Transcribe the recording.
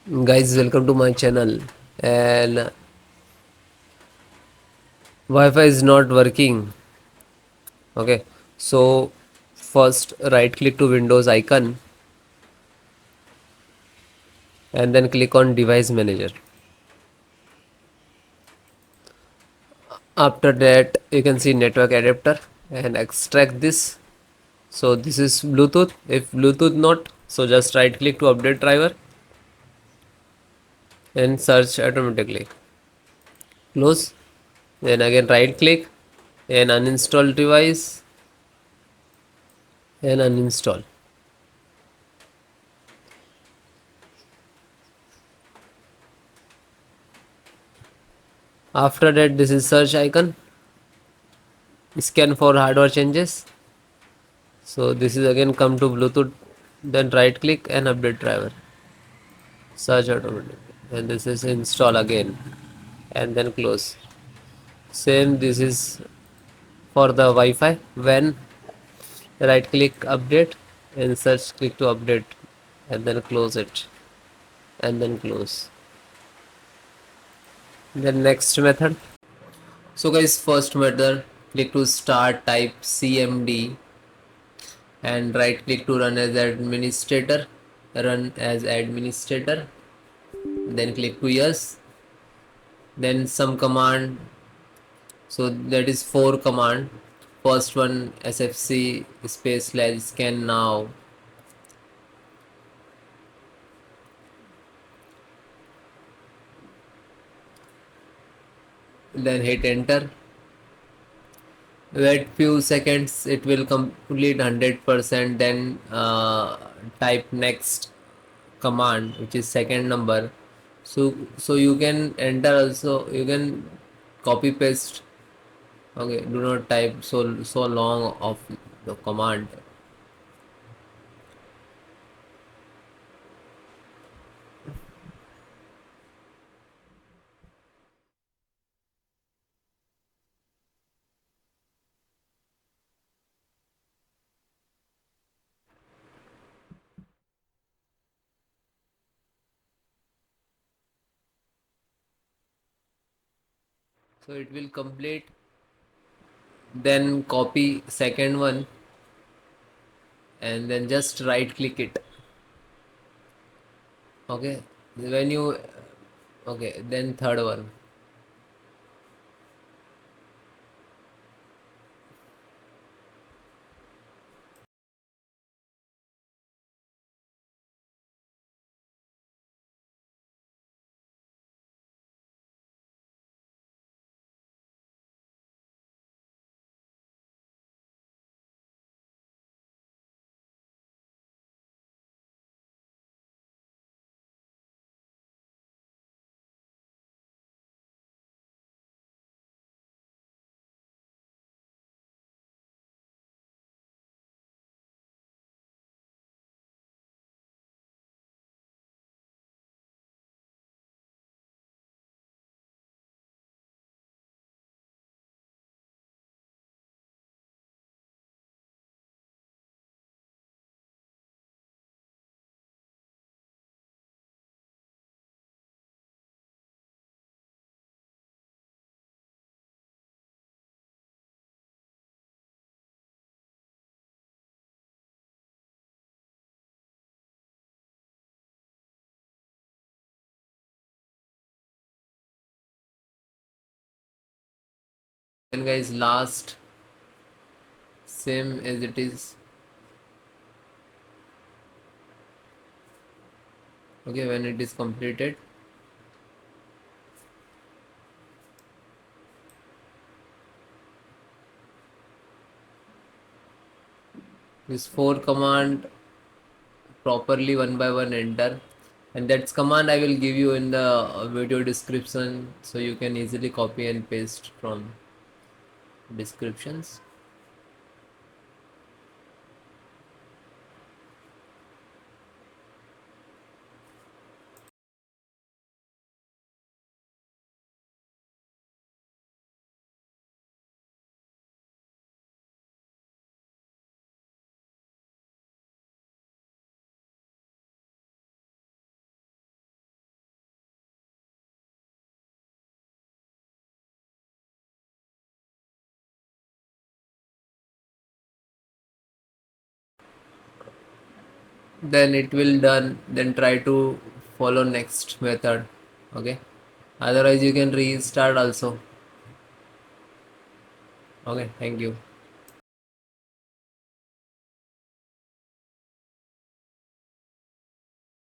Guys, welcome to my channel. And Wi-Fi is not working. Okay, so first right click to Windows icon and then click on Device Manager. After that, you can see network adapter and extract this. So this is Bluetooth. If Bluetooth not, so just right click to update driver and search automatically. Close. Then again right click and uninstall device and uninstall. After that, this is search icon. Scan for hardware changes. So this is again come to Bluetooth, then right click and update driver, search automatic, and this is install again and then close. Same this is for the Wi-Fi. When right click update and search click to update and then close it and then close. Then next method. So guys, first method, click to start, type CMD and right click to run as administrator, then click to yes, then some command. So that is four command. First one sfc space slash scan now, then hit enter. Wait few seconds, it will complete 100%. Then type next command, which is second number. So you can enter also. You can copy paste. Okay, do not type so long of the command. So it will complete. Then copy second one and then just right click it. Okay, when you okay, then third one. Then guys, last same as it is. Okay, when it is completed, this four command properly one by one enter, and that's command I will give you in the video description, so you can easily copy and paste from descriptions. then it will done, then try to follow next method. Okay, otherwise you can restart also. Okay, thank you.